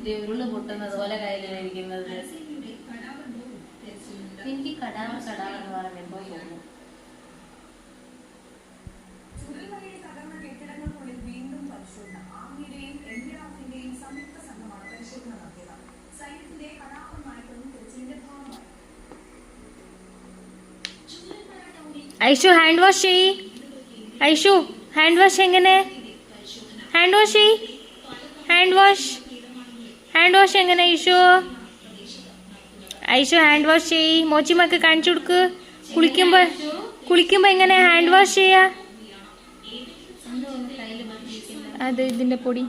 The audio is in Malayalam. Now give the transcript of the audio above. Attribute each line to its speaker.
Speaker 1: കുത്തി ഉരുള് പൊട്ടുന്നത് പോലെ കയ്യിലിരിക്കുന്നത്. എനിക്ക് കടാവ് എന്ന് പറയുമ്പോൾ തോന്നുന്നു.
Speaker 2: ഐഷു ഹാൻഡ് വാഷ് ചെയ്യ്. ഐഷു ഹാൻഡ് വാഷ് എങ്ങനെ? ഹാൻഡ് വാഷ് ചെയ്യ്. ഹാൻഡ് വാഷ് എങ്ങനെ ഐഷു? ഐഷു ഹാൻഡ് വാഷ് ചെയ്യ്. മോച്ചിമ്മക്ക് കാണിച്ചു കൊടുക്ക്. കുളിക്കുമ്പോ എങ്ങനെ ഹാൻഡ് വാഷ് ചെയ്യാ? അത് ഇതിന്റെ പൊടി.